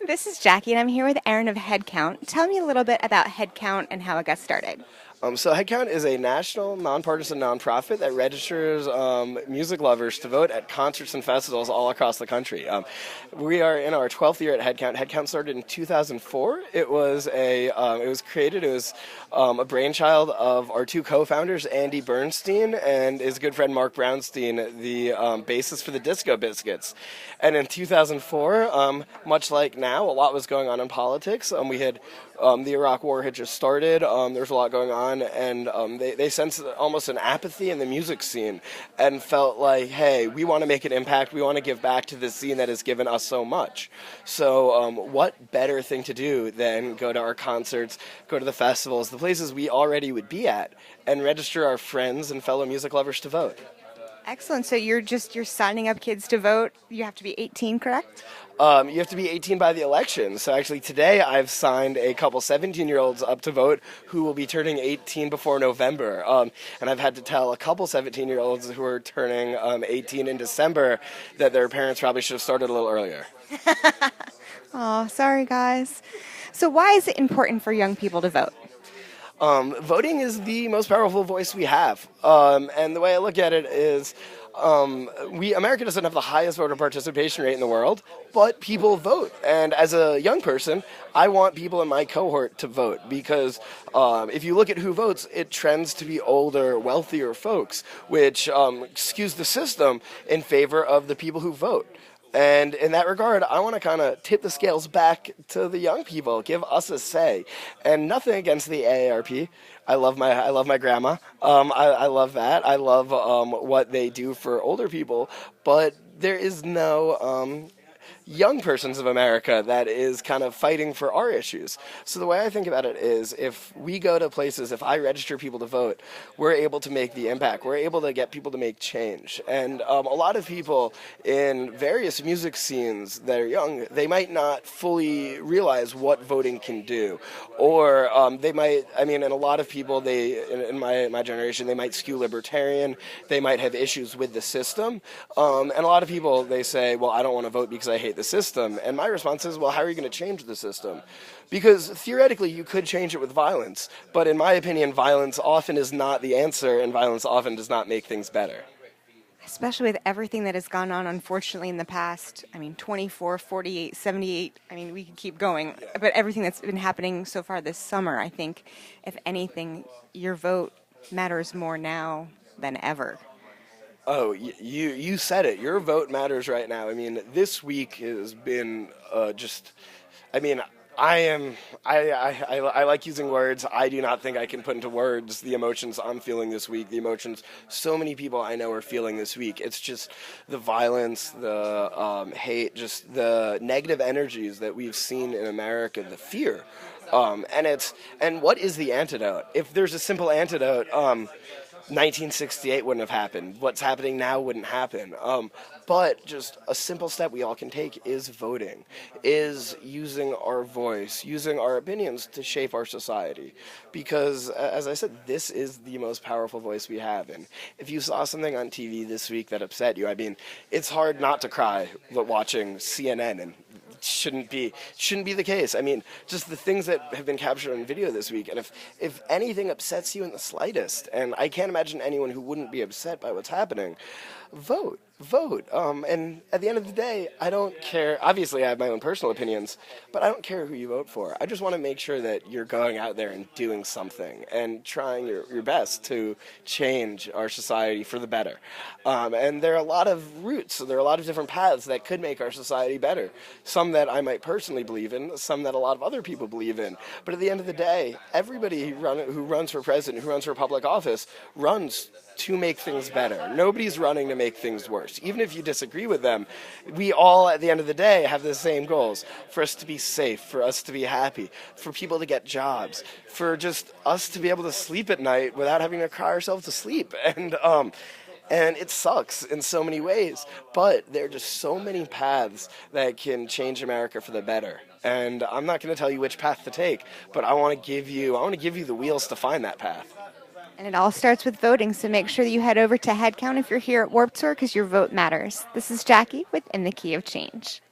This is Jackie, and I'm here with Aaron of Headcount. Tell me a little bit about Headcount and how it got started. So Headcount is a national, nonpartisan nonprofit that registers music lovers to vote at concerts and festivals all across the country. We are in our 12th year at Headcount. Headcount started in 2004. It was created. It was a brainchild of our two co-founders, Andy Bernstein and his good friend Mark Brownstein, the bassist for the Disco Biscuits. And in 2004, much like now, a lot was going on in politics. We had the Iraq War had just started. There was a lot going on, and they sensed almost an apathy in the music scene and felt like, hey, we want to make an impact. We want to give back to this scene that has given us so much. So what better thing to do than go to our concerts, go to the festivals, the places we already would be at, and register our friends and fellow music lovers to vote. Excellent. So you're signing up kids to vote. You have to be 18, correct? You have to be 18 by the election. So actually today I've signed a couple 17-year-olds up to vote who will be turning 18 before November. And I've had to tell a couple 17-year-olds who are turning 18 in December that their parents probably should have started a little earlier. Oh, sorry, guys. So why is it important for young people to vote? Voting is the most powerful voice we have. And the way I look at it is America doesn't have the highest voter participation rate in the world, but people vote. And as a young person, I want people in my cohort to vote because if you look at who votes, it trends to be older, wealthier folks, which skews the system in favor of the people who vote. And in that regard, I want to kind of tip the scales back to the young people, give us a say. And nothing against the AARP. I love my grandma. I love that. I love what they do for older people. But there is no young persons of America that is kind of fighting for our issues. So the way I think about it is if we go to places, if I register people to vote, we're able to make the impact. We're able to get people to make change. And a lot of people in various music scenes that are young, they might not fully realize what voting can do. Or they might, and a lot of people, in my generation, they might skew libertarian. They might have issues with the system. And a lot of people, they say, well, I don't want to vote because I hate the system. And my response is, well, how are you going to change the system? Because theoretically you could change it with violence, but in my opinion violence often is not the answer, and violence often does not make things better. Especially with everything that has gone on, unfortunately, in the past, 24, 48, 78, we could keep going. But everything that's been happening so far this summer, I think, if anything, your vote matters more now than ever. Oh, you said it. Your vote matters right now. This week has been I like using words. I do not think I can put into words the emotions I'm feeling this week, the emotions so many people I know are feeling this week. It's just the violence, the hate, just the negative energies that we've seen in America, the fear. And what is the antidote? If there's a simple antidote, 1968 wouldn't have happened. What's happening now wouldn't happen. But just a simple step we all can take is voting, is using our voice, using our opinions to shape our society. Because, as I said, this is the most powerful voice we have. And if you saw something on TV this week that upset you, it's hard not to cry watching CNN, and shouldn't be the case. Just the things that have been captured on video this week, and if anything upsets you in the slightest, and I can't imagine anyone who wouldn't be upset by what's happening, vote. And at the end of the day, I don't care. Obviously, I have my own personal opinions, but I don't care who you vote for. I just want to make sure that you're going out there and doing something and trying your best to change our society for the better. And there are a lot of routes, so there are a lot of different paths that could make our society better. Some that I might personally believe in, some that a lot of other people believe in. But at the end of the day, everybody who runs for president, who runs for public office, runs to make things better. Nobody's running to make things worse. Even if you disagree with them, we all, at the end of the day, have the same goals. For us to be safe, for us to be happy, for people to get jobs, for just us to be able to sleep at night without having to cry ourselves to sleep. And it sucks in so many ways, but there are just so many paths that can change America for the better. And I'm not going to tell you which path to take, but I want to give you the wheels to find that path. And it all starts with voting, so make sure that you head over to Headcount if you're here at Warped Tour, because your vote matters. This is Jackie with In the Key of Change.